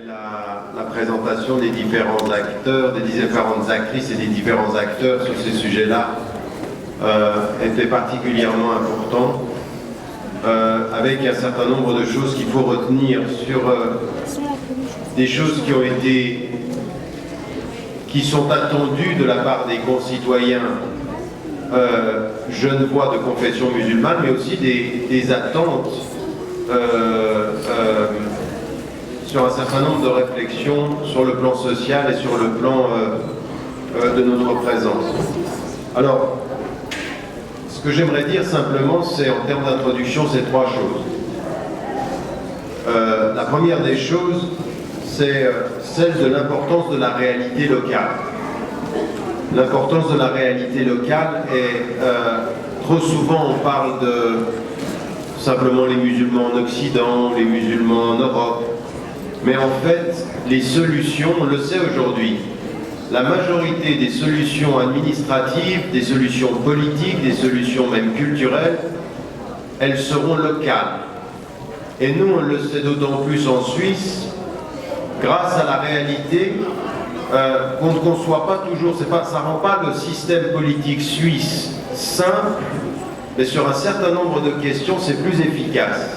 la présentation des différents acteurs, des différentes actrices et des différents acteurs sur ces sujets-là était particulièrement important, avec un certain nombre de choses qu'il faut retenir sur des choses qui sont attendues de la part des concitoyens genevois de confession musulmane, mais aussi des attentes sur un certain nombre de réflexions sur le plan social et sur le plan de notre présence. Alors, ce que j'aimerais dire simplement, c'est en termes d'introduction, c'est trois choses. La première des choses, c'est celle de l'importance de la réalité locale. L'importance de la réalité locale est, trop souvent on parle de simplement les musulmans en Occident, les musulmans en Europe, mais en fait, les solutions, on le sait aujourd'hui, la majorité des solutions administratives, des solutions politiques, des solutions même culturelles, elles seront locales. Et nous, on le sait d'autant plus en Suisse, grâce à la réalité qu'on ne conçoit pas toujours, ça ne rend pas le système politique suisse simple, mais sur un certain nombre de questions, c'est plus efficace.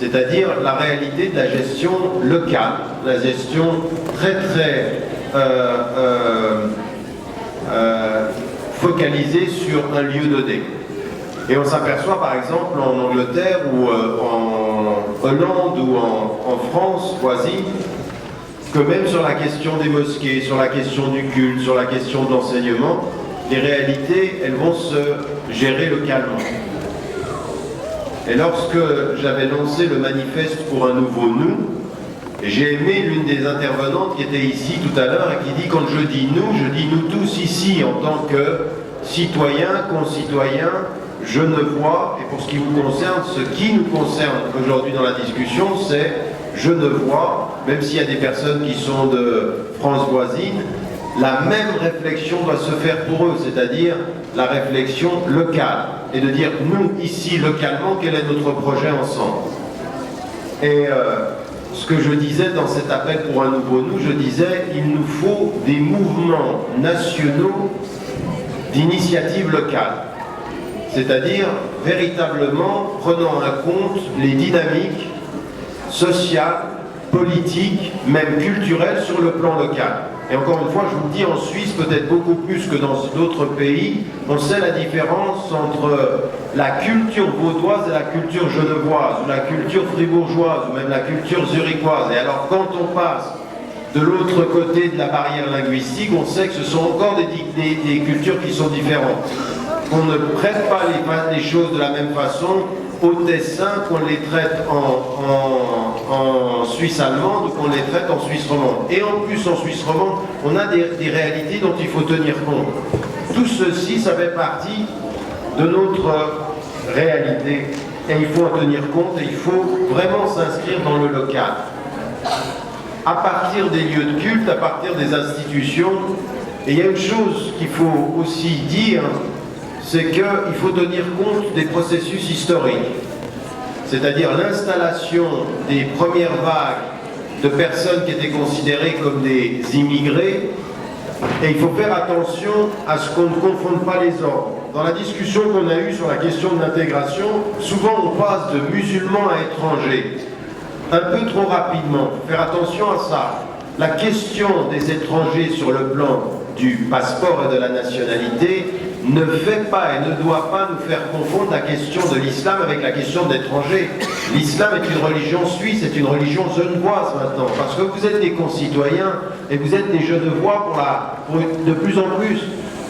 C'est-à-dire la réalité de la gestion locale, la gestion très focalisée sur un lieu donné. Et on s'aperçoit par exemple en Angleterre ou en Hollande ou en France voisine, que même sur la question des mosquées, sur la question du culte, sur la question de l'enseignement, les réalités, elles vont se gérer localement. Et lorsque j'avais lancé le manifeste pour un nouveau nous, j'ai aimé l'une des intervenantes qui était ici tout à l'heure et qui dit, quand je dis nous tous ici en tant que citoyens, concitoyens, genevois, et pour ce qui vous concerne, ce qui nous concerne aujourd'hui dans la discussion, c'est genevois, même s'il y a des personnes qui sont de France voisine, la même réflexion doit se faire pour eux, c'est-à-dire la réflexion locale, et de dire, nous, ici, localement, quel est notre projet ensemble. Et ce que je disais dans cet appel pour un nouveau nous, je disais, il nous faut des mouvements nationaux d'initiative locale, c'est-à-dire véritablement prenant en compte les dynamiques sociales, politiques, même culturelles sur le plan local. Et encore une fois, je vous le dis, en Suisse, peut-être beaucoup plus que dans d'autres pays, on sait la différence entre la culture vaudoise et la culture genevoise, ou la culture fribourgeoise, ou même la culture zurichoise. Et alors, quand on passe de l'autre côté de la barrière linguistique, on sait que ce sont encore des cultures qui sont différentes. On ne traite pas les choses de la même façon au Tessin qu'on les traite en Suisse allemande ou qu'on les traite en Suisse romande. Et en plus, en Suisse romande, on a des réalités dont il faut tenir compte. Tout ceci, ça fait partie de notre réalité. Et il faut en tenir compte et il faut vraiment s'inscrire dans le local. À partir des lieux de culte, à partir des institutions, et il y a une chose qu'il faut aussi dire, c'est qu'il faut tenir compte des processus historiques, c'est-à-dire l'installation des premières vagues de personnes qui étaient considérées comme des immigrés, et il faut faire attention à ce qu'on ne confonde pas les ordres. Dans la discussion qu'on a eue sur la question de l'intégration, souvent on passe de musulmans à étrangers, un peu trop rapidement. Il faut faire attention à ça. La question des étrangers sur le plan du passeport et de la nationalité ne fait pas et ne doit pas nous faire confondre la question de l'islam avec la question d'étrangers. L'islam est une religion suisse, c'est une religion genevoise maintenant, parce que vous êtes des concitoyens et vous êtes des genevois de plus en plus.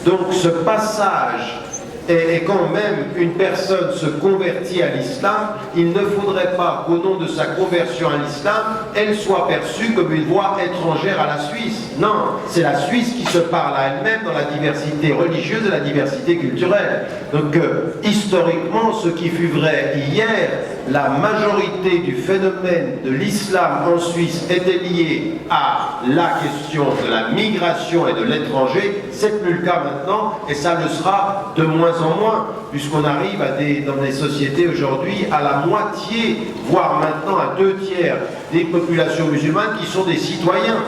Donc ce passage, et quand même une personne se convertit à l'islam, il ne faudrait pas qu'au nom de sa conversion à l'islam, elle soit perçue comme une voie étrangère à la Suisse. Non, c'est la Suisse qui se parle à elle-même dans la diversité religieuse et la diversité culturelle. Donc historiquement, ce qui fut vrai hier la majorité du phénomène de l'islam en Suisse était liée à la question de la migration et de l'étranger, c'est plus le cas maintenant, et ça le sera de moins en moins, puisqu'on arrive dans des sociétés aujourd'hui à la moitié, voire maintenant à 2/3 des populations musulmanes qui sont des citoyens.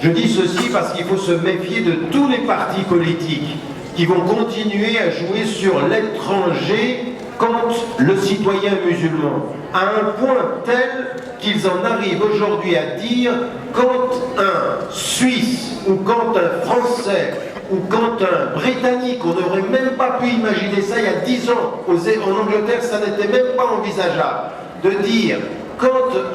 Je dis ceci parce qu'il faut se méfier de tous les partis politiques qui vont continuer à jouer sur l'étranger contre le citoyen musulman, à un point tel qu'ils en arrivent aujourd'hui à dire quand un Suisse ou quand un Français ou quand un Britannique, on n'aurait même pas pu imaginer ça il y a 10 ans, en Angleterre ça n'était même pas envisageable, de dire quand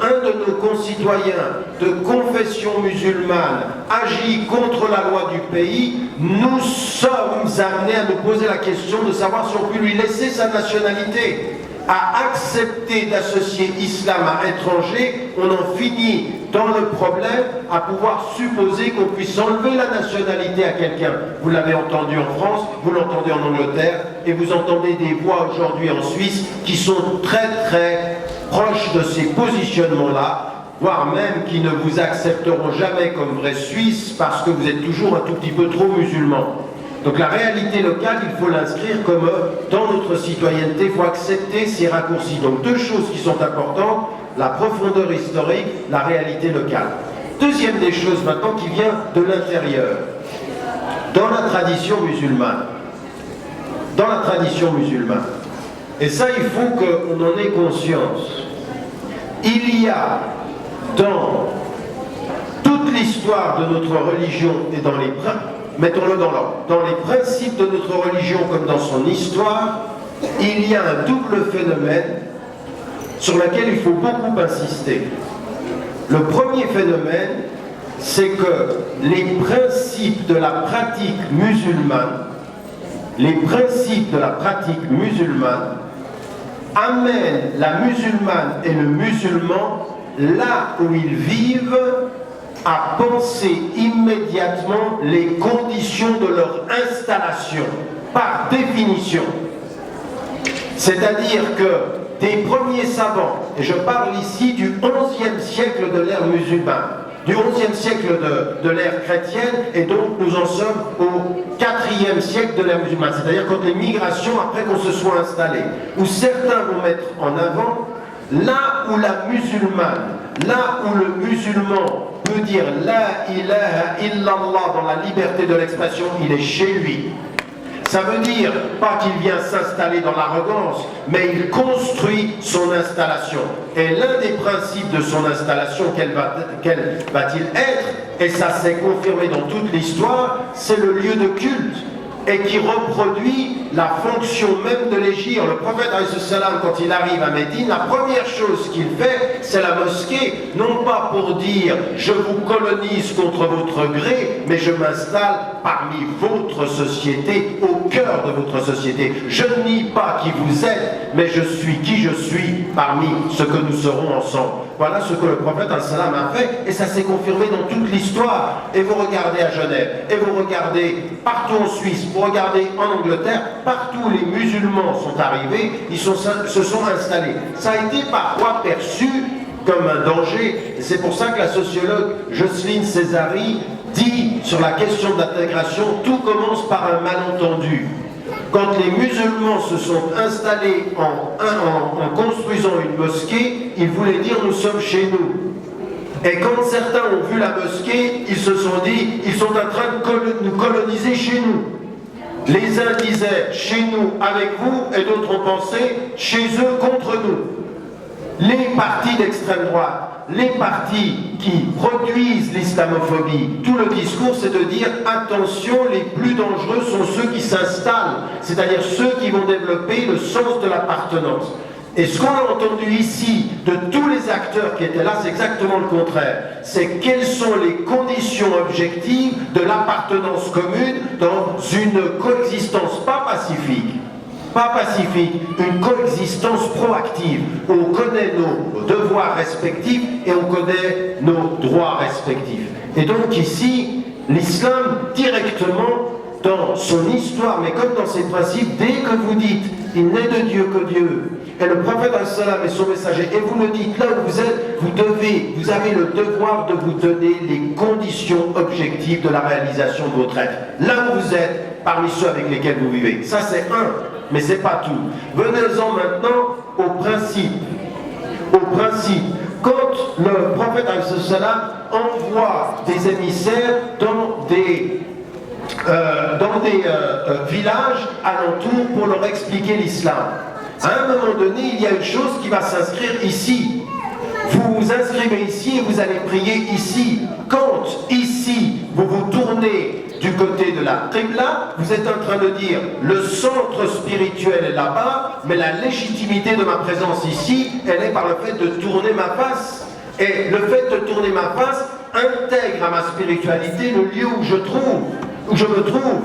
un de nos concitoyens de confession musulmane agit contre la loi du pays, nous sommes amenés à nous poser la question de savoir si on peut lui laisser sa nationalité. À accepter d'associer islam à étranger, on en finit dans le problème à pouvoir supposer qu'on puisse enlever la nationalité à quelqu'un. Vous l'avez entendu en France, vous l'entendez en Angleterre, et vous entendez des voix aujourd'hui en Suisse qui sont très très proches de ces positionnements-là, voire même qui ne vous accepteront jamais comme vrai Suisse parce que vous êtes toujours un tout petit peu trop musulman. Donc la réalité locale, il faut l'inscrire comme dans notre citoyenneté, il faut accepter ces raccourcis. Donc deux choses qui sont importantes, la profondeur historique, la réalité locale. Deuxième des choses maintenant qui vient de l'intérieur. Dans la tradition musulmane, et ça il faut qu'on en ait conscience, il y a dans toute l'histoire de notre religion et dans les mettons-le dans l'ordre, dans les principes de notre religion comme dans son histoire, il y a un double phénomène sur lequel il faut beaucoup insister. Le premier phénomène, c'est que les principes de la pratique musulmane, amènent la musulmane et le musulman là où ils vivent à penser immédiatement les conditions de leur installation, par définition. C'est-à-dire que des premiers savants, et je parle ici du XIe siècle de l'ère musulmane, du XIe siècle de l'ère chrétienne, et donc nous en sommes au IVe siècle de l'ère musulmane, c'est-à-dire quand les migrations, après qu'on se soit installés, où certains vont mettre en avant là où la musulmane, là où le musulman peut dire la ilaha illallah dans la liberté de l'expression, il est chez lui. Ça veut dire pas qu'il vient s'installer dans l'arrogance, mais il construit son installation. Et l'un des principes de son installation, quel va-t-il être, et ça s'est confirmé dans toute l'histoire, c'est le lieu de culte, et qui reproduit la fonction même de l'égir. Le prophète, quand il arrive à Médine, la première chose qu'il fait, c'est la mosquée, non pas pour dire « je vous colonise contre votre gré », mais je m'installe parmi votre société, au cœur de votre société. Je ne nie pas qui vous êtes, mais je suis qui je suis parmi ce que nous serons ensemble. Voilà ce que le prophète a fait, et ça s'est confirmé dans toute l'histoire. Et vous regardez à Genève, et vous regardez partout en Suisse, vous regardez en Angleterre, partout où les musulmans sont arrivés, ils se sont installés. Ça a été parfois perçu comme un danger, et c'est pour ça que la sociologue Jocelyne Césari dit sur la question de l'intégration, tout commence par un malentendu. Quand les musulmans se sont installés en construisant une mosquée, ils voulaient dire nous sommes chez nous. Et quand certains ont vu la mosquée, ils se sont dit ils sont en train de nous coloniser chez nous. Les uns disaient chez nous avec vous, et d'autres ont pensé chez eux contre nous. Les partis d'extrême droite, les partis qui produisent l'islamophobie, tout le discours c'est de dire attention, les plus dangereux sont ceux qui s'installent, c'est-à-dire ceux qui vont développer le sens de l'appartenance. Et ce qu'on a entendu ici de tous les acteurs qui étaient là, c'est exactement le contraire. C'est quelles sont les conditions objectives de l'appartenance commune dans une coexistence pas pacifique, une coexistence proactive, où on connaît nos devoirs respectifs et on connaît nos droits respectifs. Et donc ici, l'islam directement, dans son histoire, mais comme dans ses principes, dès que vous dites « il n'est de Dieu que Dieu », et le prophète et son messager, et vous le dites là où vous êtes, vous avez le devoir de vous donner les conditions objectives de la réalisation de votre être. Là où vous êtes, parmi ceux avec lesquels vous vivez. Ça c'est un, mais c'est pas tout. Venez-en maintenant au principe. Au principe. Quand le prophète envoie des émissaires dans des villages alentours pour leur expliquer l'islam. À un moment donné, il y a une chose qui va s'inscrire ici. Vous vous inscrivez ici et vous allez prier ici. Quand ici, vous vous tournez du côté de la Qibla, vous êtes en train de dire le centre spirituel est là-bas, mais la légitimité de ma présence ici, elle est par le fait de tourner ma face. Et le fait de tourner ma face intègre à ma spiritualité le lieu où je me trouve.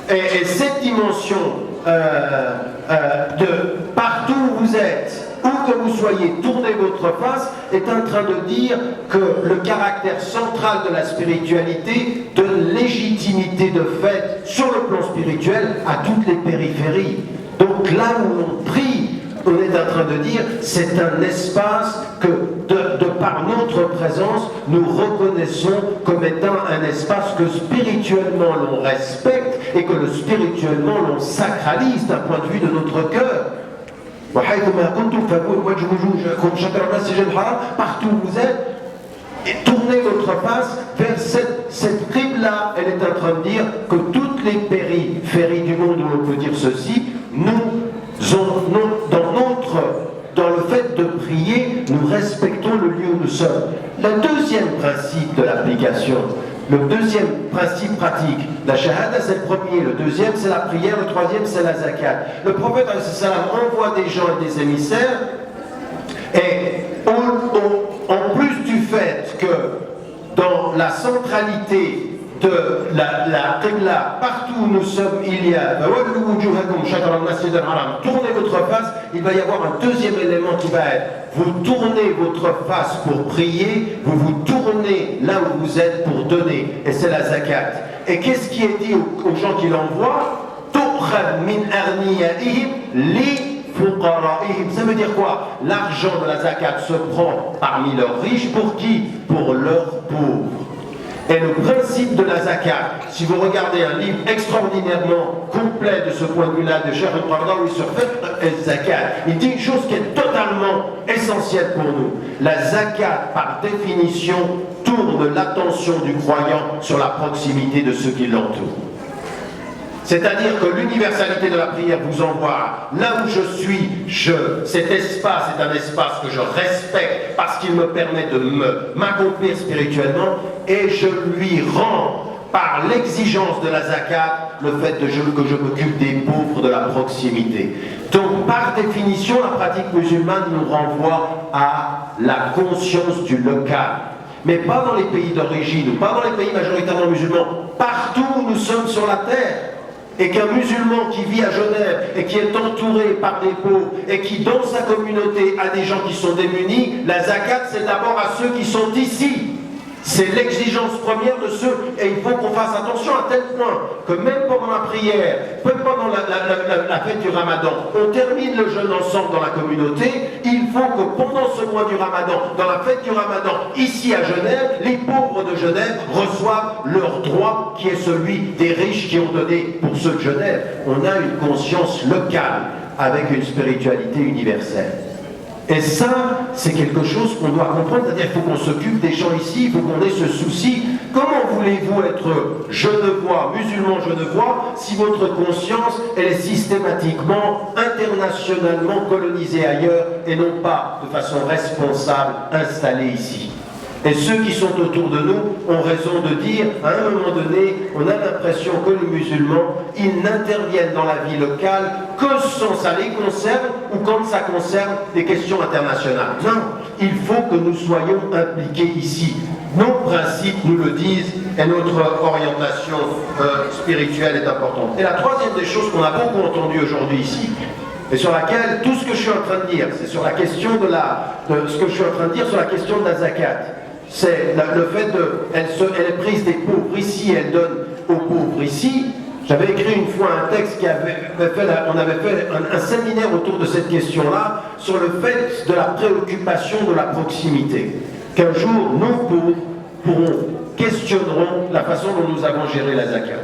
Et cette dimension de partout où vous êtes, où que vous soyez, tournez votre face, est en train de dire que le caractère central de la spiritualité donne légitimité de fait sur le plan spirituel à toutes les périphéries. Donc là où on prie, on est en train de dire c'est un espace que de par notre présence nous reconnaissons comme étant un espace que spirituellement l'on respecte et que spirituellement l'on sacralise d'un point de vue de notre cœur. Partout où vous êtes, et tournez votre face vers cette Qibla. Elle est en train de dire que toutes les périphéries du monde, où on peut dire ceci, dans le fait de prier, nous respectons le lieu où nous sommes. Le deuxième principe de l'application, le deuxième principe pratique, la shahada c'est le premier, le deuxième c'est la prière, le troisième c'est la zakat. Le prophète envoie des gens et des émissaires, et en plus du fait que dans la centralité de la Qibla, partout où nous sommes, il y a tournez votre face, il va y avoir un deuxième élément qui va être vous tournez votre face pour prier, vous vous tournez là où vous êtes pour donner, et c'est la zakat. Et qu'est-ce qui est dit aux gens qui l'envoient? Ça veut dire quoi? L'argent de la zakat se prend parmi leurs riches, pour qui? Pour leurs pauvres. Et le principe de la zakat, si vous regardez un livre extraordinairement complet de ce point de vue-là de Cheikh Al-Qaradawi sur Fiqh al-Zakat, il dit une chose qui est totalement essentielle pour nous. La zakat, par définition, tourne l'attention du croyant sur la proximité de ceux qui l'entourent. C'est-à-dire que l'universalité de la prière vous envoie là où je suis, cet espace est un espace que je respecte parce qu'il me permet de m'accomplir spirituellement, et je lui rends par l'exigence de la zakat le fait que je m'occupe des pauvres de la proximité. Donc par définition, la pratique musulmane nous renvoie à la conscience du local. Mais pas dans les pays d'origine, ou pas dans les pays majoritairement musulmans, partout où nous sommes sur la terre. Et qu'un musulman qui vit à Genève et qui est entouré par des pauvres et qui dans sa communauté a des gens qui sont démunis, la zakat c'est d'abord à ceux qui sont ici. C'est l'exigence première de ceux, et il faut qu'on fasse attention à tel point que même pendant la prière, même pendant la fête du Ramadan, on termine le jeûne ensemble dans la communauté. Il faut que pendant ce mois du Ramadan, dans la fête du Ramadan, ici à Genève, les pauvres de Genève reçoivent leur droit qui est celui des riches qui ont donné pour ceux de Genève. On a une conscience locale avec une spiritualité universelle. Et ça, c'est quelque chose qu'on doit comprendre, c'est-à-dire qu'il faut qu'on s'occupe des gens ici, il faut qu'on ait ce souci. Comment voulez-vous être genevois, musulman genevois, si votre conscience, elle est systématiquement, internationalement colonisée ailleurs, et non pas de façon responsable, installée ici? Et ceux qui sont autour de nous ont raison de dire, à un moment donné, on a l'impression que les musulmans, ils n'interviennent dans la vie locale que quand ça les concerne ou quand ça concerne des questions internationales. Non, il faut que nous soyons impliqués ici. Nos principes nous le disent et notre orientation spirituelle est importante. Et la troisième des choses qu'on a beaucoup entendues aujourd'hui ici, et sur laquelle tout ce que je suis en train de dire, c'est sur la question ce que je suis en train de dire sur la question de la zakat. C'est le fait elle est prise des pauvres ici, elle donne aux pauvres ici. J'avais écrit une fois un texte on avait fait un séminaire autour de cette question-là, sur le fait de la préoccupation de la proximité. Qu'un jour, nous questionnerons la façon dont nous avons géré la zakat.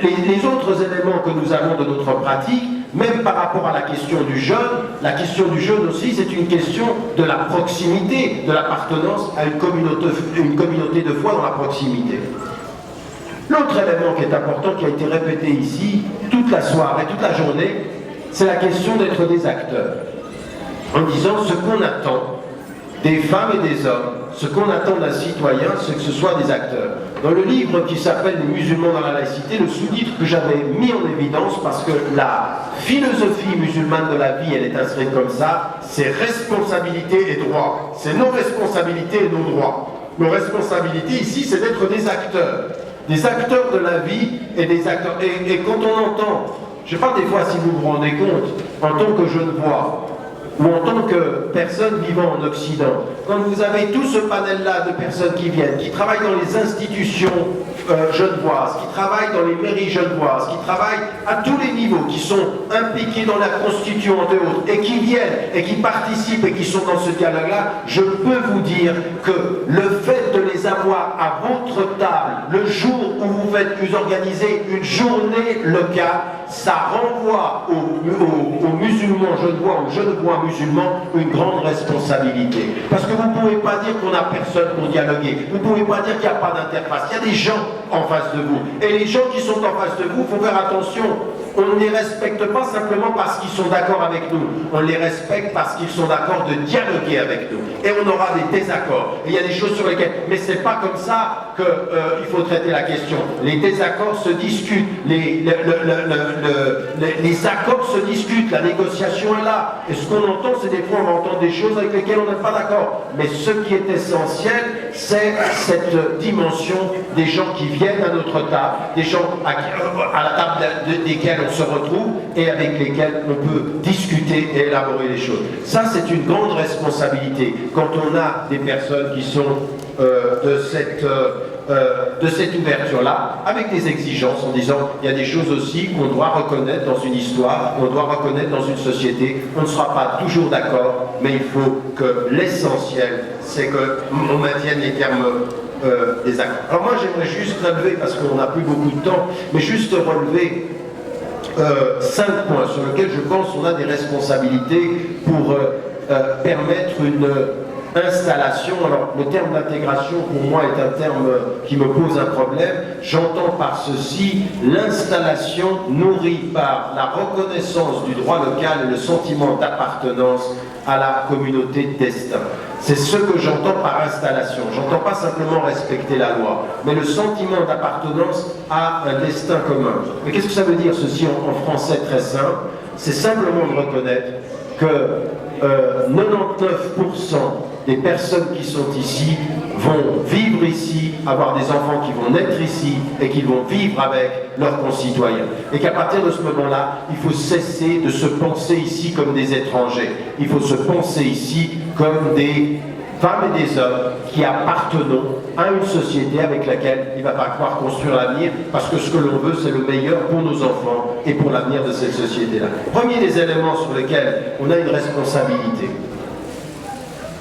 Les autres éléments que nous avons de notre pratique, même par rapport à la question du jeûne aussi, c'est une question de la proximité, de l'appartenance à une communauté de foi dans la proximité. L'autre élément qui est important, qui a été répété ici, toute la soirée, toute la journée, c'est la question d'être des acteurs. En disant ce qu'on attend des femmes et des hommes, ce qu'on attend d'un citoyen, c'est que ce soit des acteurs. Dans le livre qui s'appelle « Les musulmans dans la laïcité », le sous-titre que j'avais mis en évidence, parce que la philosophie musulmane de la vie, elle est inscrite comme ça, c'est responsabilité et droit. C'est nos responsabilités et nos droits. Nos responsabilités ici, c'est d'être des acteurs de la vie et des acteurs. Et quand on entend, je ne sais pas des fois si vous vous rendez compte, en tant que genevois, ou en tant que personne vivant en Occident, quand vous avez tout ce panel-là de personnes qui viennent, qui travaillent dans les institutions genevoises, qui travaillent dans les mairies genevoises, qui travaillent à tous les niveaux, qui sont impliqués dans la constituante et autres, et qui viennent, et qui participent, et qui sont dans ce dialogue-là, je peux vous dire que le fait de les avoir à votre table, le jour où vous organisez une journée locale, ça renvoie aux musulmans genevois, aux genevois musulmans, une grande responsabilité. Parce que vous ne pouvez pas dire qu'on n'a personne pour dialoguer. Vous ne pouvez pas dire qu'il n'y a pas d'interface. Il y a des gens en face de vous. Et les gens qui sont en face de vous, il faut faire attention. On ne les respecte pas simplement parce qu'ils sont d'accord avec nous. On les respecte parce qu'ils sont d'accord de dialoguer avec nous. Et on aura des désaccords. Et il y a des choses sur lesquelles... Mais ce n'est pas comme ça qu'il faut traiter la question. Les désaccords se discutent. Les accords se discutent. La négociation est là. Et ce qu'on entend, c'est des fois on entend des choses avec lesquelles on n'est pas d'accord. Mais ce qui est essentiel, c'est cette dimension des gens qui viennent à notre table, des gens à la table desquels on se retrouve et avec lesquels on peut discuter et élaborer les choses. Ça, c'est une grande responsabilité quand on a des personnes qui sont de cette ouverture-là, avec des exigences en disant il y a des choses aussi qu'on doit reconnaître dans une histoire, qu'on doit reconnaître dans une société. On ne sera pas toujours d'accord, mais il faut que l'essentiel, c'est qu'on maintienne les termes des accords. Alors moi, j'aimerais juste relever, parce qu'on n'a plus beaucoup de temps, mais juste relever 5 points sur lesquels je pense qu'on a des responsabilités pour permettre une installation. Alors le terme d'intégration pour moi est un terme qui me pose un problème. J'entends par ceci l'installation nourrie par la reconnaissance du droit local et le sentiment d'appartenance à la communauté de destin. C'est ce que j'entends par installation. J'entends pas simplement respecter la loi, mais le sentiment d'appartenance à un destin commun. Mais qu'est-ce que ça veut dire ceci en français très simple? C'est simplement de reconnaître que 99% des personnes qui sont ici vont vivre ici, avoir des enfants qui vont naître ici et qui vont vivre avec leurs concitoyens. Et qu'à partir de ce moment-là, il faut cesser de se penser ici comme des étrangers. Il faut se penser ici comme des femmes et des hommes qui appartenons à une société avec laquelle il va falloir construire l'avenir, parce que ce que l'on veut, c'est le meilleur pour nos enfants et pour l'avenir de cette société-là. Premier des éléments sur lesquels on a une responsabilité.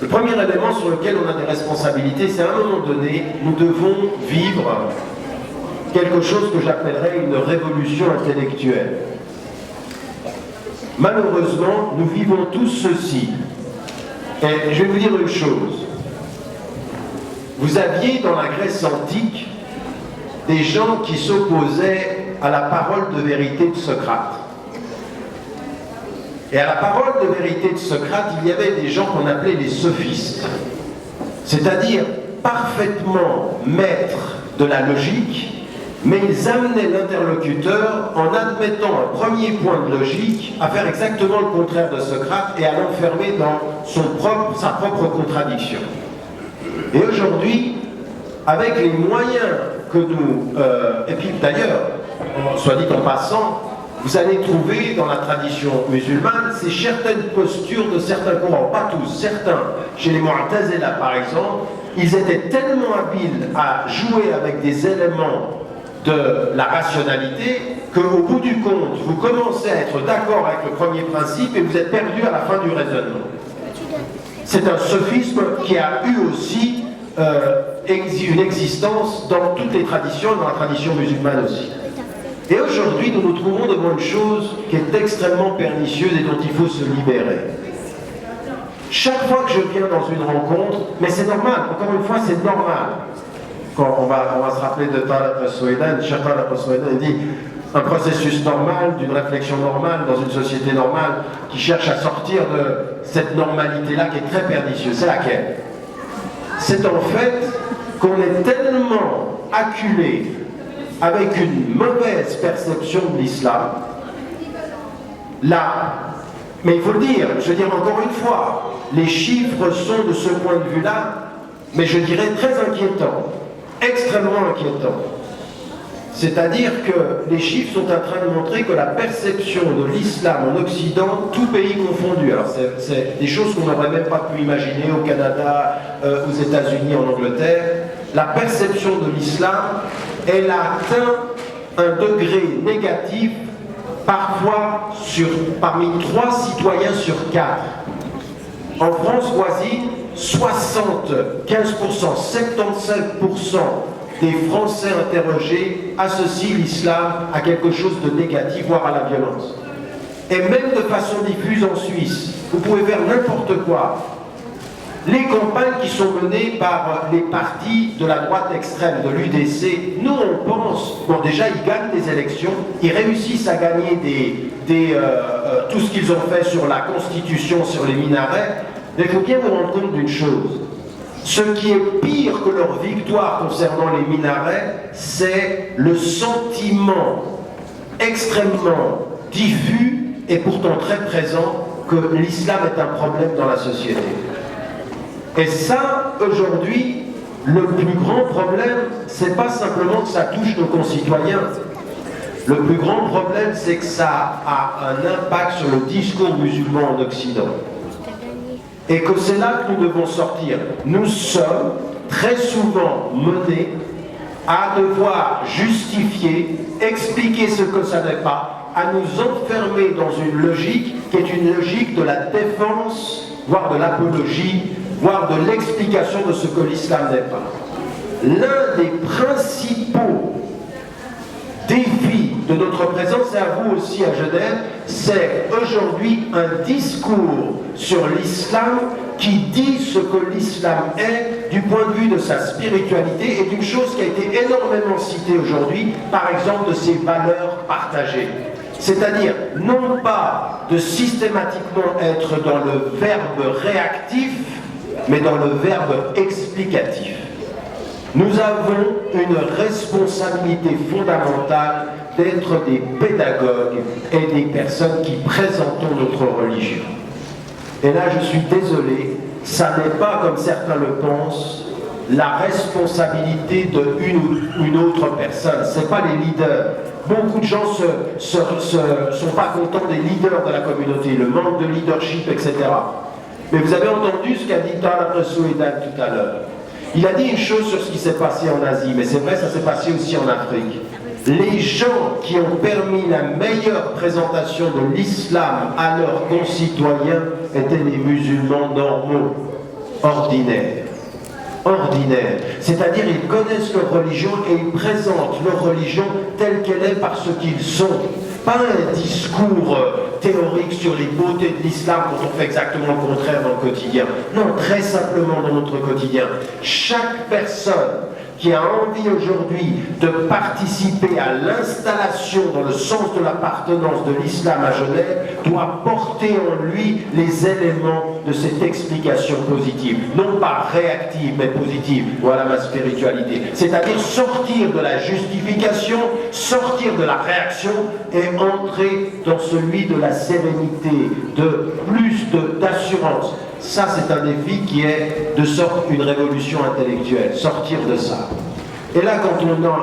Le premier élément sur lequel on a des responsabilités, c'est à un moment donné, nous devons vivre quelque chose que j'appellerais une révolution intellectuelle. Malheureusement, nous vivons tous ceci. Et je vais vous dire une chose. Vous aviez dans la Grèce antique des gens qui s'opposaient à la parole de vérité de Socrate. Et à la parole de vérité de Socrate, il y avait des gens qu'on appelait les sophistes, c'est-à-dire parfaitement maîtres de la logique, mais ils amenaient l'interlocuteur en admettant un premier point de logique à faire exactement le contraire de Socrate et à l'enfermer dans sa propre contradiction. Et aujourd'hui, avec les moyens que nous... et puis d'ailleurs, soit dit en passant, vous allez trouver dans la tradition musulmane ces certaines postures de certains courants, pas tous, certains. Chez les Mu'tazila par exemple, ils étaient tellement habiles à jouer avec des éléments de la rationalité qu'au bout du compte, vous commencez à être d'accord avec le premier principe et vous êtes perdu à la fin du raisonnement. C'est un sophisme qui a eu aussi une existence dans toutes les traditions, dans la tradition musulmane aussi. Et aujourd'hui, nous nous trouvons devant une chose qui est extrêmement pernicieuse et dont il faut se libérer. Chaque fois que je viens dans une rencontre, mais c'est normal, encore une fois, c'est normal. Quand on va se rappeler de Taleb al-Souaidan, Cheikh Taleb al-Souaidan dit un processus normal, d'une réflexion normale, dans une société normale, qui cherche à sortir de cette normalité-là qui est très pernicieuse. C'est laquelle? C'est en fait qu'on est tellement acculé avec une mauvaise perception de l'islam, là, mais il faut le dire, je veux dire encore une fois, les chiffres sont de ce point de vue-là, mais je dirais très inquiétants, extrêmement inquiétants. C'est-à-dire que les chiffres sont en train de montrer que la perception de l'islam en Occident, tout pays confondu, alors c'est des choses qu'on n'aurait même pas pu imaginer au Canada, aux États-Unis, en Angleterre, la perception de l'islam, elle a atteint un degré négatif, parfois parmi 3 citoyens sur 4. En France voisine, 75%, 75% des Français interrogés associent l'islam à quelque chose de négatif, voire à la violence. Et même de façon diffuse en Suisse, vous pouvez faire n'importe quoi. Les campagnes qui sont menées par les partis de la droite extrême, de l'UDC, nous on pense, bon déjà ils gagnent des élections, ils réussissent à gagner tout ce qu'ils ont fait sur la Constitution, sur les minarets, mais il faut bien vous rendre compte d'une chose. Ce qui est pire que leur victoire concernant les minarets, c'est le sentiment extrêmement diffus et pourtant très présent que l'islam est un problème dans la société. Et ça, aujourd'hui, le plus grand problème, c'est pas simplement que ça touche nos concitoyens. Le plus grand problème, c'est que ça a un impact sur le discours musulman en Occident. Et que c'est là que nous devons sortir. Nous sommes très souvent menés à devoir justifier, expliquer ce que ça n'est pas, à nous enfermer dans une logique qui est une logique de la défense, voire de l'apologie, voire de l'explication de ce que l'islam n'est pas. L'un des principaux défis de notre présence, et à vous aussi à Genève, c'est aujourd'hui un discours sur l'islam qui dit ce que l'islam est du point de vue de sa spiritualité et d'une chose qui a été énormément citée aujourd'hui, par exemple de ses valeurs partagées. C'est-à-dire, non pas de systématiquement être dans le verbe réactif, mais dans le verbe explicatif. Nous avons une responsabilité fondamentale d'être des pédagogues et des personnes qui présentons notre religion. Et là, je suis désolé, ça n'est pas, comme certains le pensent, la responsabilité d'une ou une autre personne. Ce n'est pas les leaders. Beaucoup de gens ne sont pas contents des leaders de la communauté, le manque de leadership, etc. Mais vous avez entendu ce qu'a dit Taleb al-Souaidan tout à l'heure. Il a dit une chose sur ce qui s'est passé en Asie, mais c'est vrai, ça s'est passé aussi en Afrique. Les gens qui ont permis la meilleure présentation de l'islam à leurs concitoyens étaient les musulmans normaux, ordinaires. Ordinaires. C'est-à-dire ils connaissent leur religion et ils présentent leur religion telle qu'elle est par ce qu'ils sont. Pas un discours théorique sur les beautés de l'islam quand on fait exactement le contraire dans le quotidien. Non, très simplement dans notre quotidien. Chaque personne qui a envie aujourd'hui de participer à l'installation dans le sens de l'appartenance de l'islam à Genève doit porter en lui les éléments de cette explication positive. Non pas réactive, mais positive. Voilà ma spiritualité. C'est-à-dire sortir de la justification, sortir de la réaction et entrer dans celui de la sérénité, de plus d'assurance. Ça, c'est un défi qui est de sorte une révolution intellectuelle, sortir de ça. Et là, quand on est dans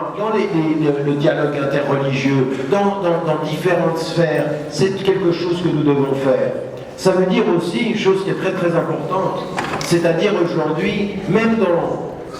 le dialogue interreligieux, dans différentes sphères, c'est quelque chose que nous devons faire. Ça veut dire aussi une chose qui est très très importante, c'est-à-dire aujourd'hui, même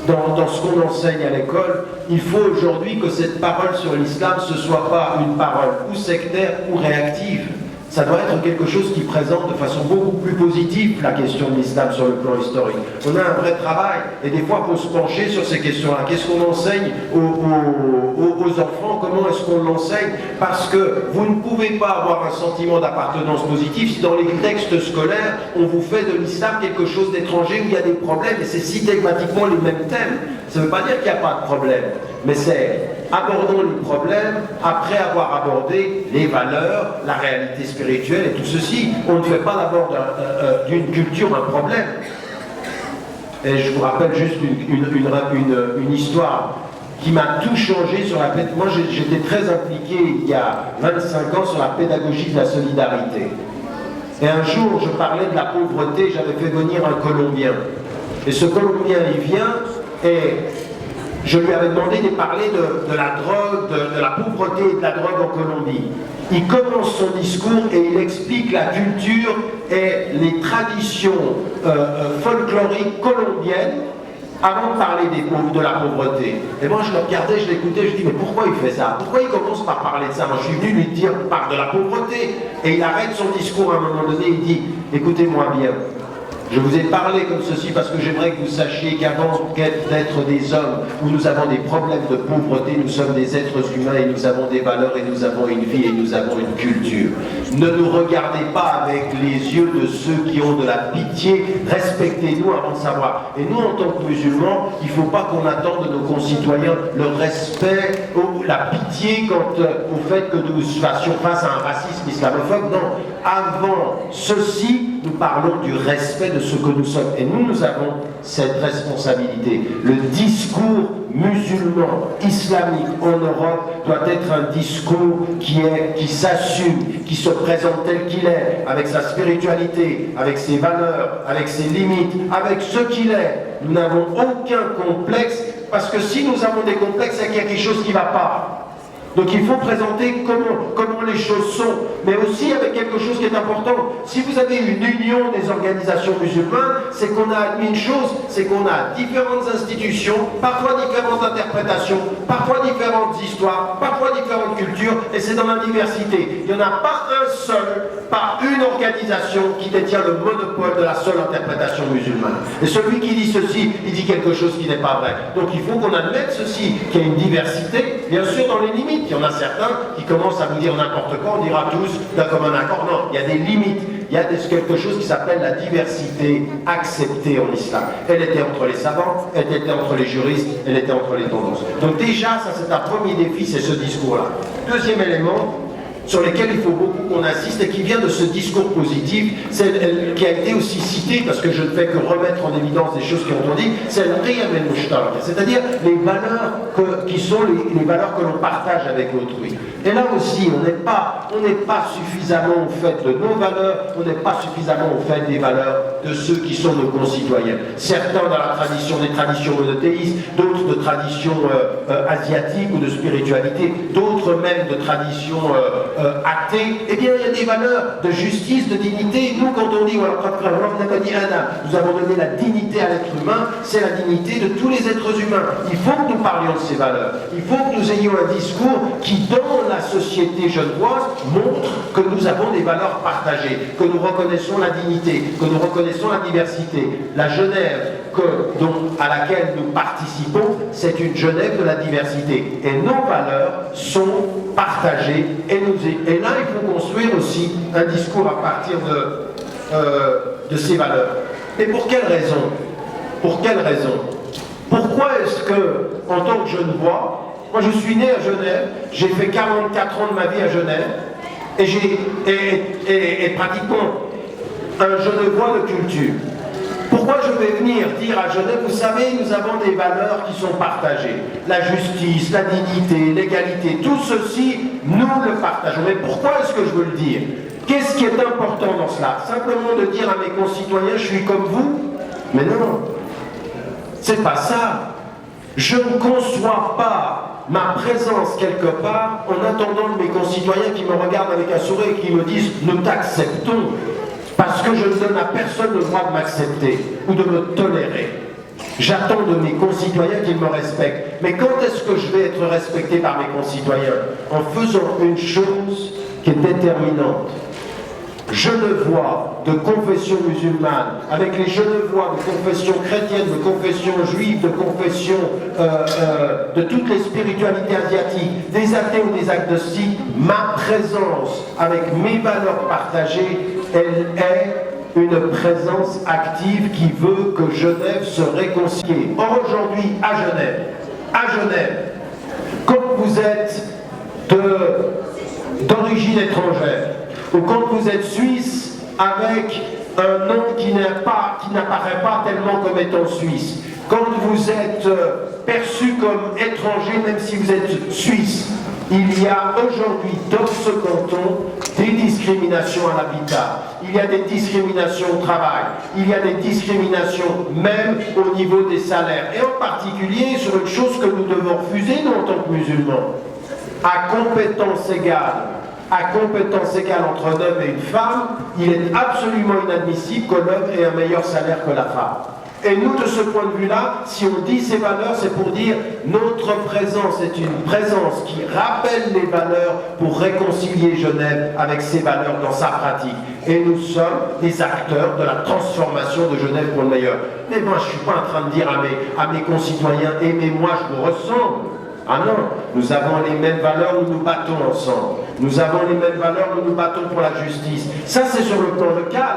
dans ce qu'on enseigne à l'école. Il faut aujourd'hui que cette parole sur l'islam, ce ne soit pas une parole ou sectaire ou réactive. Ça doit être quelque chose qui présente de façon beaucoup plus positive la question de l'islam sur le plan historique. On a un vrai travail et des fois il faut se pencher sur ces questions-là. Qu'est-ce qu'on enseigne aux enfants? Comment est-ce qu'on l'enseigne? Parce que vous ne pouvez pas avoir un sentiment d'appartenance positive si dans les textes scolaires on vous fait de l'islam quelque chose d'étranger où il y a des problèmes et c'est systématiquement les mêmes thèmes. Ça ne veut pas dire qu'il n'y a pas de problème, mais c'est abordons les problèmes après avoir abordé les valeurs, la réalité spirituelle et tout ceci. On ne fait pas d'abord d'une culture un problème. Et je vous rappelle juste une histoire qui m'a tout changé sur la pédagogie. Moi j'étais très impliqué il y a 25 ans sur la pédagogie de la solidarité. Et un jour je parlais de la pauvreté, j'avais fait venir un Colombien. Et ce Colombien il vient et je lui avais demandé de parler de la drogue, de la pauvreté et de la drogue en Colombie. Il commence son discours et il explique la culture et les traditions folkloriques colombiennes avant de parler de la pauvreté. Et moi je le regardais, je l'écoutais, je dis mais pourquoi il fait ça? Pourquoi il commence par parler de ça? Moi je suis venu lui dire parle de la pauvreté. Et il arrête son discours à un moment donné, il dit écoutez-moi bien. Je vous ai parlé comme ceci parce que j'aimerais que vous sachiez qu'avant d'être des hommes où nous avons des problèmes de pauvreté, nous sommes des êtres humains et nous avons des valeurs et nous avons une vie et nous avons une culture. Ne nous regardez pas avec les yeux de ceux qui ont de la pitié, respectez-nous avant de savoir. Et nous, en tant que musulmans, il ne faut pas qu'on attende de nos concitoyens le respect ou la pitié quant au fait que nous fassions face à un racisme islamophobe. Non, avant ceci, nous parlons du respect de ce que nous sommes. Et nous avons cette responsabilité. Le discours musulman, islamique en Europe doit être un discours qui s'assume, qui se présente tel qu'il est, avec sa spiritualité, avec ses valeurs, avec ses limites, avec ce qu'il est. Nous n'avons aucun complexe, parce que si nous avons des complexes, c'est qu'il y a quelque chose qui ne va pas. Donc il faut présenter comment les choses sont, mais aussi avec quelque chose qui est important. Si vous avez une union des organisations musulmanes, c'est qu'on a admis une chose, c'est qu'on a différentes institutions, parfois différentes interprétations, parfois différentes histoires, parfois différentes cultures, et c'est dans la diversité. Il n'y en a pas un seul, pas une organisation qui détient le monopole de la seule interprétation musulmane. Et celui qui dit ceci, il dit quelque chose qui n'est pas vrai. Donc il faut qu'on admette ceci, qu'il y a une diversité, bien sûr dans les limites. Il y en a certains qui commencent à vous dire n'importe quoi, on dira tous d'un commun accord. Non, il y a des limites, il y a quelque chose qui s'appelle la diversité acceptée en islam. Elle était entre les savants, elle était entre les juristes, elle était entre les tendances. Donc déjà, ça c'est un premier défi, c'est ce discours-là. Deuxième élément, sur lesquels il faut beaucoup qu'on insiste et qui vient de ce discours positif, qui a été aussi cité, parce que je ne fais que remettre en évidence des choses qui ont été dites, c'est le qiyam al-mushtarak, c'est-à-dire les valeurs qui sont les valeurs que l'on partage avec autrui. Et là aussi, on n'est pas suffisamment au fait de nos valeurs, on n'est pas suffisamment au fait des valeurs de ceux qui sont nos concitoyens. Certains dans la tradition des traditions monothéistes, d'autres de traditions asiatiques ou de spiritualité, d'autres même de traditions athées. Eh bien, il y a des valeurs de justice, de dignité. Nous, quand on dit nous avons donné la dignité à l'être humain, c'est la dignité de tous les êtres humains. Il faut que nous parlions de ces valeurs. Il faut que nous ayons un discours qui, dans la société genevoise, montre que nous avons des valeurs partagées, que nous reconnaissons la dignité, que nous reconnaissons la diversité. La Genève à laquelle nous participons, c'est une Genève de la diversité. Et nos valeurs sont partagées. Et là, il faut construire aussi un discours à partir de ces valeurs. Et pour quelle raison? Pour quelle raison? Pourquoi est-ce que, en tant que Genevois, moi je suis né à Genève, j'ai fait 44 ans de ma vie à Genève, et pratiquement un Genevois de culture. Pourquoi je vais venir dire à Genève, vous savez, nous avons des valeurs qui sont partagées. La justice, la dignité, l'égalité, tout ceci, nous le partageons. Mais pourquoi est-ce que je veux le dire? Qu'est-ce qui est important dans cela? Simplement de dire à mes concitoyens, je suis comme vous? Mais non, c'est pas ça. Je ne conçois pas ma présence quelque part en attendant de mes concitoyens qui me regardent avec un sourire et qui me disent, nous t'acceptons. Parce que je ne donne à personne le droit de m'accepter ou de me tolérer. J'attends de mes concitoyens qu'ils me respectent. Mais quand est-ce que je vais être respecté par mes concitoyens? En faisant une chose qui est déterminante. Genevois de confession musulmane, avec les Genevois de confession chrétienne, de confession juive, de confession de toutes les spiritualités asiatiques, des athées ou des agnostiques, ma présence avec mes valeurs partagées, elle est une présence active qui veut que Genève se réconcilie. Or aujourd'hui, à Genève, quand vous êtes d'origine étrangère, ou quand vous êtes suisse avec un nom qui n'apparaît pas tellement comme étant suisse, quand vous êtes perçu comme étranger même si vous êtes suisse, il y a aujourd'hui dans ce canton des discriminations à l'habitat, il y a des discriminations au travail, il y a des discriminations même au niveau des salaires, et en particulier sur une chose que nous devons refuser nous en tant que musulmans, à compétence égale entre un homme et une femme, il est absolument inadmissible que l'homme ait un meilleur salaire que la femme. Et nous, de ce point de vue-là, si on dit ces valeurs, c'est pour dire notre présence est une présence qui rappelle les valeurs pour réconcilier Genève avec ces valeurs dans sa pratique. Et nous sommes des acteurs de la transformation de Genève pour le meilleur. Mais moi, je ne suis pas en train de dire à mes concitoyens, aimez-moi, je vous ressemble. Ah non, nous avons les mêmes valeurs, nous nous battons ensemble. Nous avons les mêmes valeurs, nous nous battons pour la justice. Ça, c'est sur le plan local.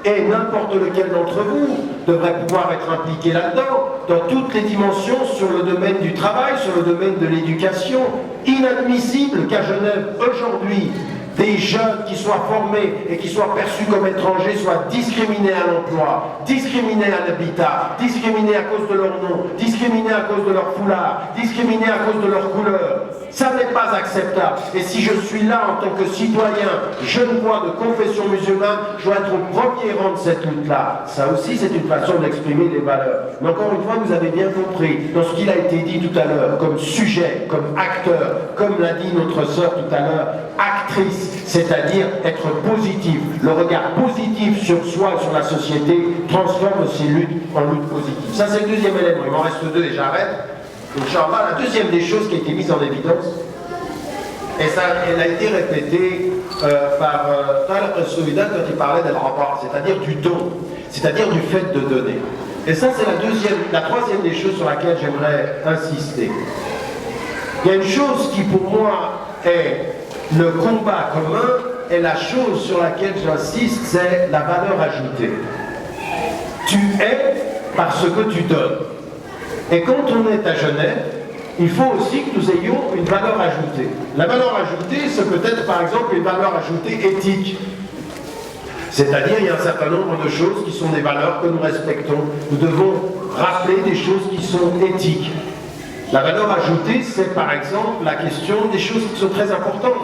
Et n'importe lequel d'entre vous devrait pouvoir être impliqué là-dedans, dans toutes les dimensions, sur le domaine du travail, sur le domaine de l'éducation. Inadmissible qu'à Genève, aujourd'hui, des jeunes qui soient formés et qui soient perçus comme étrangers soient discriminés à l'emploi, discriminés à l'habitat, discriminés à cause de leur nom, discriminés à cause de leur foulard, discriminés à cause de leur couleur. Ça n'est pas acceptable. Et si je suis là en tant que citoyen genevois de confession musulmane, je dois être au premier rang de cette lutte-là. Ça aussi, c'est une façon d'exprimer les valeurs. Mais encore une fois, vous avez bien compris, dans ce qu'il a été dit tout à l'heure, comme sujet, comme acteur, comme l'a dit notre sœur tout à l'heure, actrice, c'est-à-dire être positif. Le regard positif sur soi et sur la société transforme ces luttes en luttes positives. Ça, c'est le deuxième élément. Il m'en reste deux et j'arrête. Inch'Allah, la deuxième des choses qui a été mise en évidence, et ça, elle a été répétée par Talib al-Souidan quand il parlait d'al-rapport, c'est-à-dire du don, c'est-à-dire du fait de donner. Et ça, c'est la troisième des choses sur laquelle j'aimerais insister. Il y a une chose qui, pour moi, est le combat commun, et la chose sur laquelle j'insiste, c'est la valeur ajoutée. Tu es parce que tu donnes. Et quand on est à Genève, il faut aussi que nous ayons une valeur ajoutée. La valeur ajoutée, c'est peut-être par exemple une valeur ajoutée éthique. C'est-à-dire, il y a un certain nombre de choses qui sont des valeurs que nous respectons. Nous devons rappeler des choses qui sont éthiques. La valeur ajoutée, c'est par exemple la question des choses qui sont très importantes.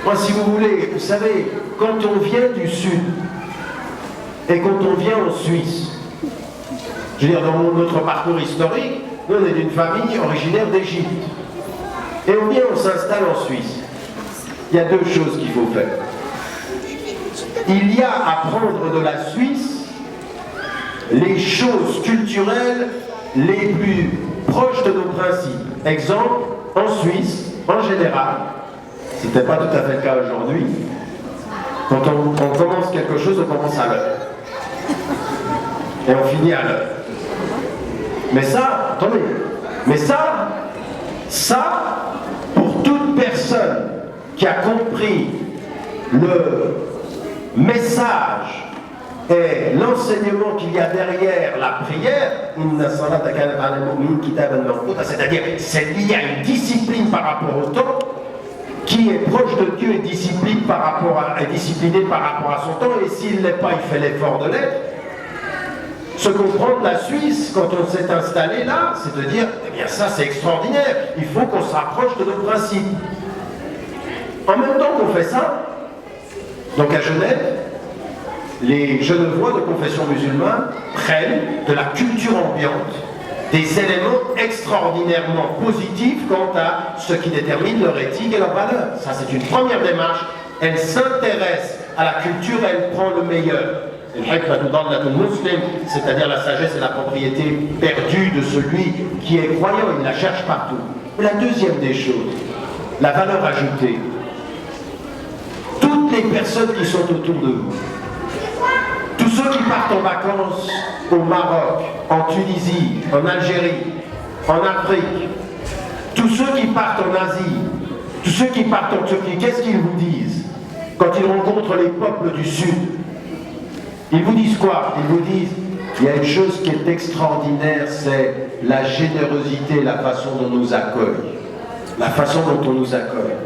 Moi, si vous voulez, vous savez, quand on vient du Sud et quand on vient en Suisse, je veux dire, dans notre parcours historique, nous on est d'une famille originaire d'Égypte. Et on s'installe en Suisse. Il y a deux choses qu'il faut faire. Il y a à prendre de la Suisse les choses culturelles les plus proches de nos principes. Exemple, en Suisse, en général, ce n'était pas tout à fait le cas aujourd'hui, quand on commence quelque chose, on commence à l'heure. Et on finit à l'heure. Mais ça, attendez, mais ça, pour toute personne qui a compris le message et l'enseignement qu'il y a derrière la prière, c'est-à-dire c'est lié à une discipline par rapport au temps, qui est proche de Dieu et discipliné par rapport à son temps, et s'il ne l'est pas, il fait l'effort de l'être. Ce qu'on prend de la Suisse, quand on s'est installé là, c'est de dire, eh bien ça c'est extraordinaire, il faut qu'on se rapproche de nos principes. En même temps qu'on fait ça, donc à Genève, les Genevois de confession musulmane prennent de la culture ambiante, des éléments extraordinairement positifs quant à ce qui détermine leur éthique et leur valeur. Ça c'est une première démarche, elle s'intéresse à la culture, elle prend le meilleur. c'est-à-dire la sagesse et la propriété perdue de celui qui est croyant, il la cherche partout. Et la deuxième des choses, la valeur ajoutée. Toutes les personnes qui sont autour de vous, tous ceux qui partent en vacances au Maroc, en Tunisie, en Algérie, en Afrique, tous ceux qui partent en Asie, tous ceux qui partent en Turquie, qu'est-ce qu'ils vous disent quand ils rencontrent les peuples du Sud? Ils vous disent quoi? Ils vous disent, il y a une chose qui est extraordinaire, c'est la générosité, la façon dont on nous accueille. La façon dont on nous accueille.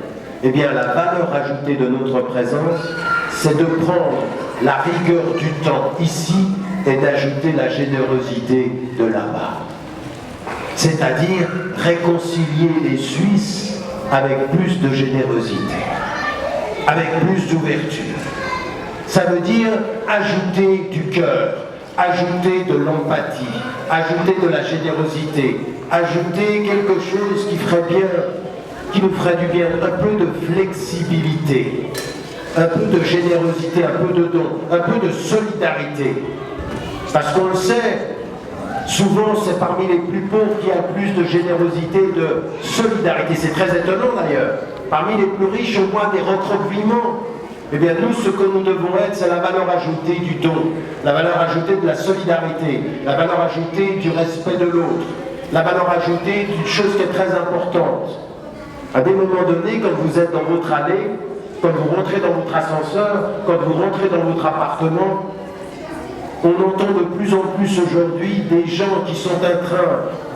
Eh bien, la valeur ajoutée de notre présence, c'est de prendre la rigueur du temps ici et d'ajouter la générosité de là-bas. C'est-à-dire réconcilier les Suisses avec plus de générosité, avec plus d'ouverture. Ça veut dire ajouter du cœur, ajouter de l'empathie, ajouter de la générosité, ajouter quelque chose qui ferait bien, qui nous ferait du bien, un peu de flexibilité, un peu de générosité, un peu de don, un peu de solidarité. Parce qu'on le sait, souvent c'est parmi les plus pauvres qu'il y a plus de générosité, de solidarité. C'est très étonnant d'ailleurs. Parmi les plus riches, on voit des recroquevillements. Eh bien nous, ce que nous devons être, c'est la valeur ajoutée du don, la valeur ajoutée de la solidarité, la valeur ajoutée du respect de l'autre, la valeur ajoutée d'une chose qui est très importante. À des moments donnés, quand vous êtes dans votre allée, quand vous rentrez dans votre ascenseur, quand vous rentrez dans votre appartement, on entend de plus en plus aujourd'hui des gens qui sont en train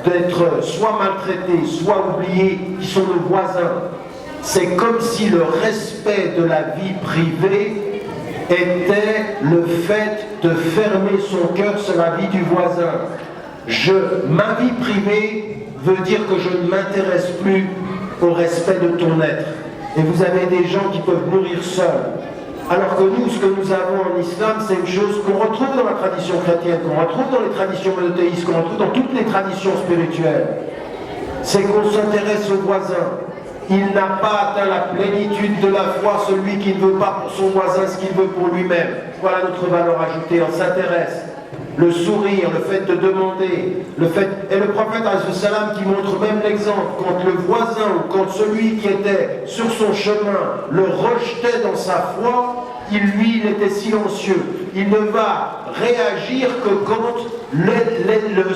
d'être soit maltraités, soit oubliés, qui sont nos voisins. C'est comme si le respect de la vie privée était le fait de fermer son cœur sur la vie du voisin. Ma vie privée veut dire que je ne m'intéresse plus au respect de ton être. Et vous avez des gens qui peuvent mourir seuls. Alors que nous, ce que nous avons en islam, c'est une chose qu'on retrouve dans la tradition chrétienne, qu'on retrouve dans les traditions monothéistes, qu'on retrouve dans toutes les traditions spirituelles. C'est qu'on s'intéresse au voisin. Il n'a pas atteint la plénitude de la foi, celui qui ne veut pas pour son voisin ce qu'il veut pour lui-même. Voilà notre valeur ajoutée, on s'intéresse. Le sourire, le fait de demander, et le prophète salam qui montre même l'exemple, quand le voisin ou quand celui qui était sur son chemin le rejetait dans sa foi, il était silencieux. Il ne va réagir que quand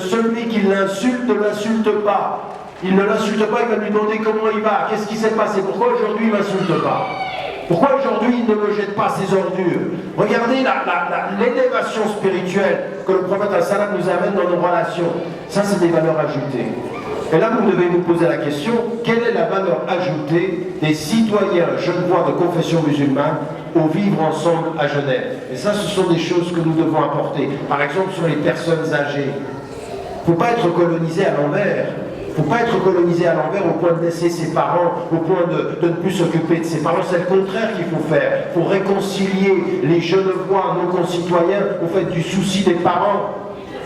celui qui l'insulte ne l'insulte pas. Il ne l'insulte pas, il va lui demander comment il va, qu'est-ce qui s'est passé, pourquoi aujourd'hui il ne m'insulte pas. Pourquoi aujourd'hui il ne me jette pas ses ordures? Regardez l'élévation spirituelle que le prophète salam nous amène dans nos relations. Ça, c'est des valeurs ajoutées. Et là, vous devez vous poser la question, quelle est la valeur ajoutée des citoyens genevois de confession musulmane au vivre ensemble à Genève? Et ça, ce sont des choses que nous devons apporter. Par exemple, sur les personnes âgées. Il ne faut pas être colonisé à l'envers. Il ne faut pas être colonisé à l'envers au point de laisser ses parents, au point de ne plus s'occuper de ses parents. C'est le contraire qu'il faut faire. Pour réconcilier les Genevois, nos concitoyens, au fait du souci des parents.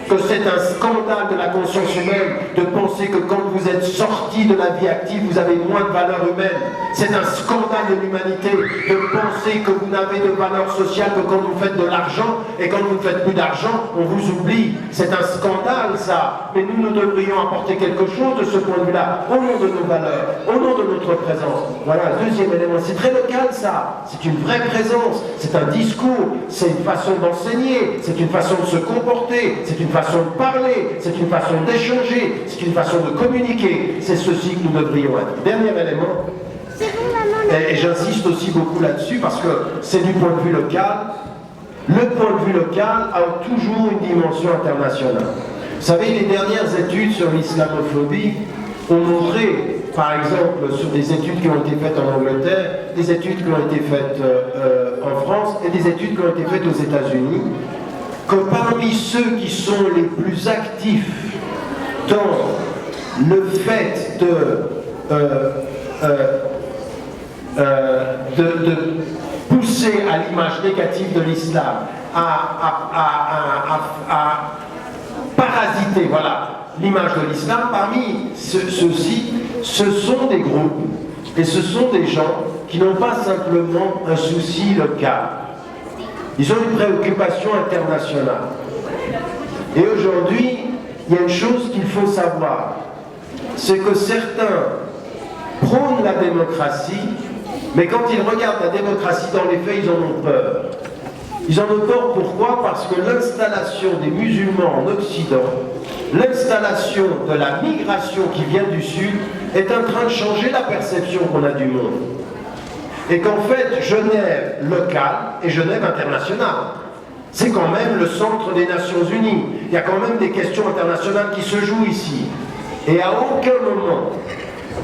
Que c'est un scandale de la conscience humaine de penser que quand vous êtes sorti de la vie active, vous avez moins de valeur humaine. C'est un scandale de l'humanité de penser que vous n'avez de valeur sociale que quand vous faites de l'argent, et quand vous ne faites plus d'argent, on vous oublie. C'est un scandale, ça. Mais nous devrions apporter quelque chose de ce point de vue-là, au nom de nos valeurs, au nom de notre présence. Voilà, le deuxième élément. C'est très local, ça. C'est une vraie présence. C'est un discours. C'est une façon d'enseigner. C'est une façon de se comporter. C'est une façon de parler, c'est une façon d'échanger, c'est une façon de communiquer. C'est ceci que nous devrions être. Dernier élément, et j'insiste aussi beaucoup là-dessus parce que c'est du point de vue local. Le point de vue local a toujours une dimension internationale. Vous savez, les dernières études sur l'islamophobie ont montré, par exemple, sur des études qui ont été faites en Angleterre, des études qui ont été faites en France et des études qui ont été faites aux États-Unis, que parmi ceux qui sont les plus actifs dans le fait de pousser à l'image négative de l'islam, à parasiter, voilà, l'image de l'islam, parmi ceux-ci, ce sont des groupes et ce sont des gens qui n'ont pas simplement un souci local. Ils ont une préoccupation internationale. Et aujourd'hui, il y a une chose qu'il faut savoir, c'est que certains prônent la démocratie, mais quand ils regardent la démocratie dans les faits, ils en ont peur. Ils en ont peur pourquoi? Parce que l'installation des musulmans en Occident, l'installation de la migration qui vient du Sud, est en train de changer la perception qu'on a du monde. Et qu'en fait, Genève locale et Genève internationale, c'est quand même le centre des Nations Unies. Il y a quand même des questions internationales qui se jouent ici. Et à aucun moment,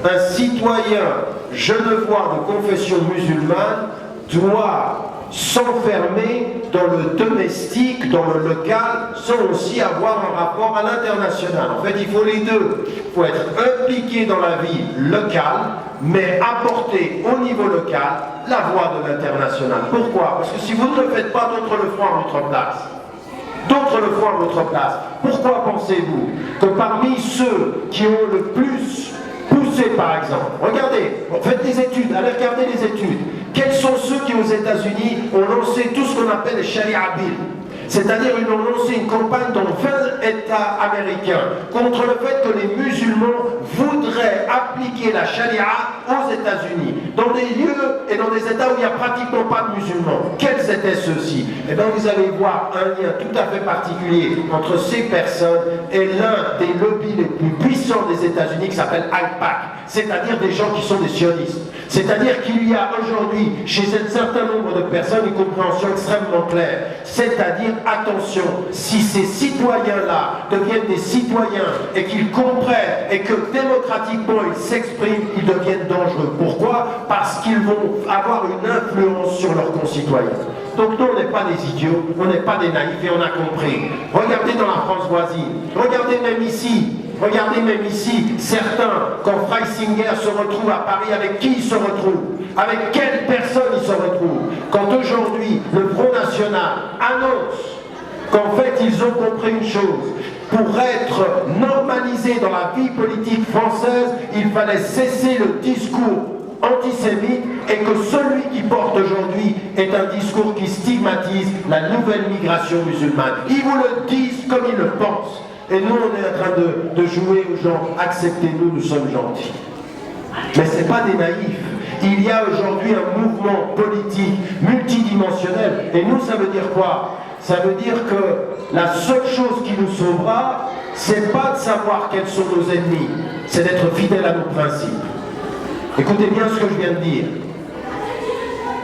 un citoyen genevois de confession musulmane doit s'enfermer dans le domestique, dans le local, sans aussi avoir un rapport à l'international. En fait, il faut les deux. Il faut être impliqué dans la vie locale, mais apporter au niveau local la voix de l'international. Pourquoi? Parce que si vous ne le faites pas, d'autres le feront à votre place. D'autres le feront à votre place. Pourquoi pensez-vous que parmi ceux qui ont le plus poussé, par exemple, regardez, faites des études, allez regarder les études. Quels sont ceux qui, aux États-Unis, ont lancé tout ce qu'on appelle les Sharia Bill? C'est-à-dire, ils ont lancé une campagne dans 20 États américains contre le fait que les musulmans voudraient appliquer la Sharia aux États-Unis, dans des lieux et dans des États où il n'y a pratiquement pas de musulmans. Quels étaient ceux-ci? Eh bien, vous allez voir un lien tout à fait particulier entre ces personnes et l'un des lobbies les plus puissants des États-Unis qui s'appelle AIPAC, c'est-à-dire des gens qui sont des sionistes. C'est-à-dire qu'il y a aujourd'hui, chez un certain nombre de personnes, une compréhension extrêmement claire. C'est-à-dire, attention, si ces citoyens-là deviennent des citoyens et qu'ils comprennent et que démocratiquement ils s'expriment, ils deviennent dangereux. Pourquoi? Parce qu'ils vont avoir une influence sur leurs concitoyens. Donc nous, on n'est pas des idiots, on n'est pas des naïfs et on a compris. Regardez dans la France voisine, regardez même ici, certains, quand Freisinger se retrouve à Paris, avec qui il se retrouve? Avec quelle personne il se retrouve? Quand aujourd'hui, le Front National annonce qu'en fait, ils ont compris une chose. Pour être normalisé dans la vie politique française, il fallait cesser le discours antisémite et que celui qui porte aujourd'hui est un discours qui stigmatise la nouvelle migration musulmane. Ils vous le disent comme ils le pensent. Et nous, on est en train de jouer aux gens, acceptez-nous, nous sommes gentils. Mais ce n'est pas des naïfs. Il y a aujourd'hui un mouvement politique multidimensionnel. Et nous, ça veut dire quoi? Ça veut dire que la seule chose qui nous sauvera, c'est pas de savoir quels sont nos ennemis, c'est d'être fidèles à nos principes. Écoutez bien ce que je viens de dire.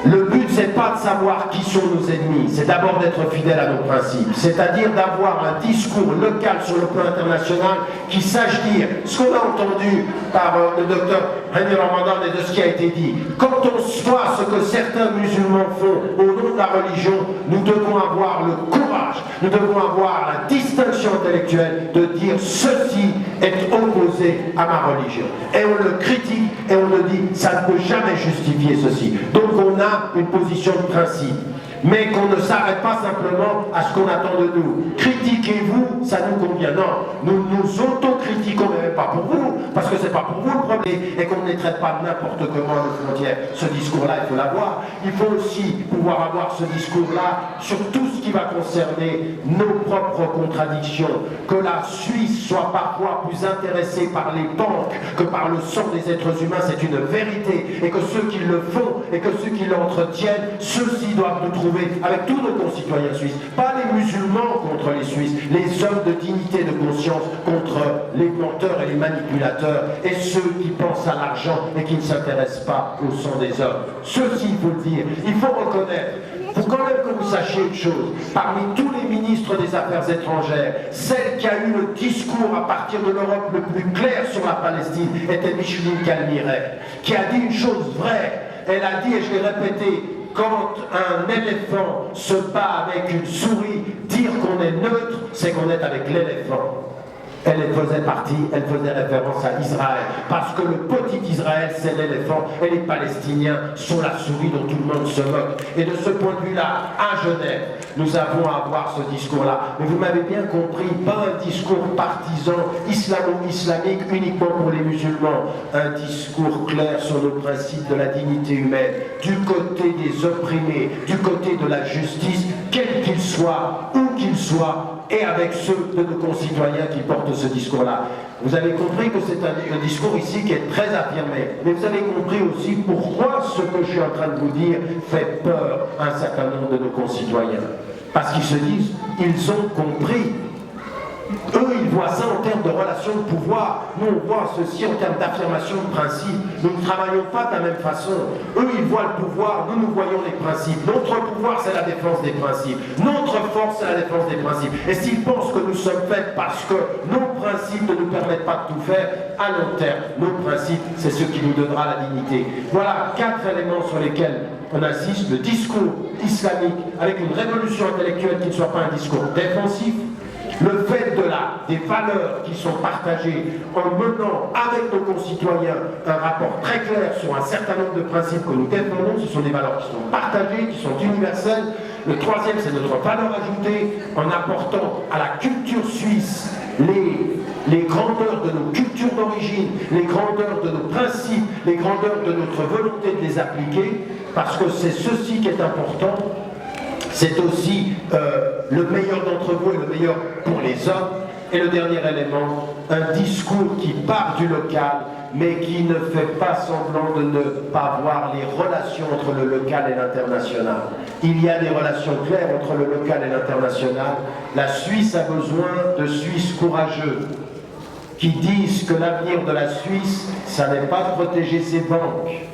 Le but, c'est pas de savoir qui sont nos ennemis, c'est d'abord d'être fidèle à nos principes, c'est-à-dire d'avoir un discours local sur le plan international qui sache dire ce qu'on a entendu par le docteur René Ramadan et de ce qui a été dit. Quand on voit ce que certains musulmans font au nom de la religion, nous devons avoir le courage, nous devons avoir la distinction intellectuelle de dire ceci est opposé à ma religion. Et on le critique et on le dit, ça ne peut jamais justifier ceci. Donc on a une position de principe, mais qu'on ne s'arrête pas simplement à ce qu'on attend de nous. Critiquez-vous, ça nous convient. Non, nous nous autocritiquons, mais pas pour vous, parce que c'est pas pour vous le problème, et qu'on ne les traite pas n'importe comment à nos frontières. Ce discours-là, il faut l'avoir. Il faut aussi pouvoir avoir ce discours-là sur tout ce qui va concerner nos propres contradictions. Que la Suisse soit parfois plus intéressée par les banques que par le sang des êtres humains, c'est une vérité, et que ceux qui le font, et que ceux qui l'entretiennent, ceux-ci doivent nous trouver avec tous nos concitoyens suisses, pas les musulmans contre les Suisses, les hommes de dignité et de conscience contre les menteurs et les manipulateurs, et ceux qui pensent à l'argent et qui ne s'intéressent pas au sang des hommes. Ceci, il faut le dire, il faut reconnaître. Il faut quand même que vous sachiez une chose, parmi tous les ministres des Affaires étrangères, celle qui a eu le discours à partir de l'Europe le plus clair sur la Palestine était Micheline Calmiret, qui a dit une chose vraie. Elle a dit, et je l'ai répété, quand un éléphant se bat avec une souris, dire qu'on est neutre, c'est qu'on est avec l'éléphant. elle faisait référence à Israël, parce que le petit Israël, c'est l'éléphant, et les Palestiniens sont la souris dont tout le monde se moque. Et de ce point de vue-là, à Genève, nous avons à avoir ce discours-là. Mais vous m'avez bien compris, pas un discours partisan islamo-islamique uniquement pour les musulmans, un discours clair sur le principe de la dignité humaine, du côté des opprimés, du côté de la justice, quel qu'il soit, où qu'il soit, et avec ceux de nos concitoyens qui portent ce discours-là. Vous avez compris que c'est un discours ici qui est très affirmé, mais vous avez compris aussi pourquoi ce que je suis en train de vous dire fait peur à un certain nombre de nos concitoyens. Parce qu'ils se disent, ils ont compris. Eux, ils voient ça en termes de relations de pouvoir. Nous, on voit ceci en termes d'affirmation de principes. Nous ne travaillons pas de la même façon. Eux, ils voient le pouvoir, nous voyons les principes. Notre pouvoir, c'est la défense des principes. Notre force, c'est la défense des principes. Et s'ils pensent que nous sommes faits parce que nos principes ne nous permettent pas de tout faire, à long terme, nos principes, c'est ce qui nous donnera la dignité. Voilà 4 éléments sur lesquels on insiste. Le discours islamique, avec une révolution intellectuelle qui ne soit pas un discours défensif. Le fait des valeurs qui sont partagées en menant avec nos concitoyens un rapport très clair sur un certain nombre de principes que nous défendons, ce sont des valeurs qui sont partagées, qui sont universelles. Le troisième, c'est notre valeur ajoutée en apportant à la culture suisse les grandeurs de nos cultures d'origine, les grandeurs de nos principes, les grandeurs de notre volonté de les appliquer, parce que c'est ceci qui est important. C'est aussi le meilleur d'entre vous et le meilleur pour les hommes. Et le dernier élément, un discours qui part du local, mais qui ne fait pas semblant de ne pas voir les relations entre le local et l'international. Il y a des relations claires entre le local et l'international. La Suisse a besoin de Suisses courageux, qui disent que l'avenir de la Suisse, ça n'est pas de protéger ses banques,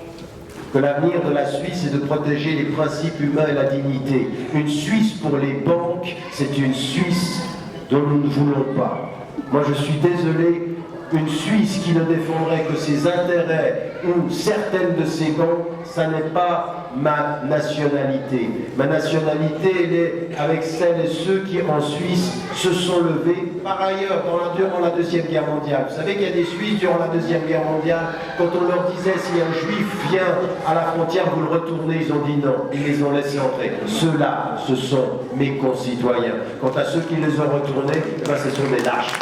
que l'avenir de la Suisse est de protéger les principes humains et la dignité. Une Suisse pour les banques, c'est une Suisse dont nous ne voulons pas. Moi je suis désolé, une Suisse qui ne défendrait que ses intérêts ou certaines de ses banques, ça n'est pas ma nationalité. Ma nationalité, elle est avec celles et ceux qui en Suisse se sont levés. Par ailleurs, durant la Deuxième Guerre mondiale, vous savez qu'il y a des Suisses durant la Deuxième Guerre mondiale, quand on leur disait si un Juif vient à la frontière, vous le retournez, ils ont dit non, ils les ont laissés entrer. Ceux-là, ce sont mes concitoyens. Quant à ceux qui les ont retournés, eh ben, ce sont des lâches.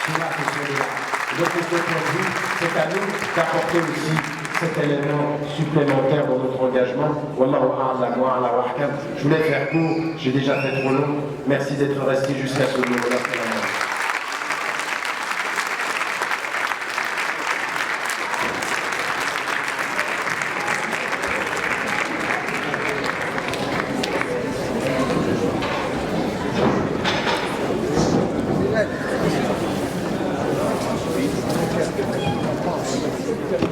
Ceux-là, ce sont des lâches. Donc, de ce point de vue, c'est à nous d'apporter aussi cet élément supplémentaire dans notre engagement. Wallahu a'lam wa ala wa ahkam. Je voulais faire court, j'ai déjà fait trop long. Merci d'être resté jusqu'à ce moment-là. Thank you.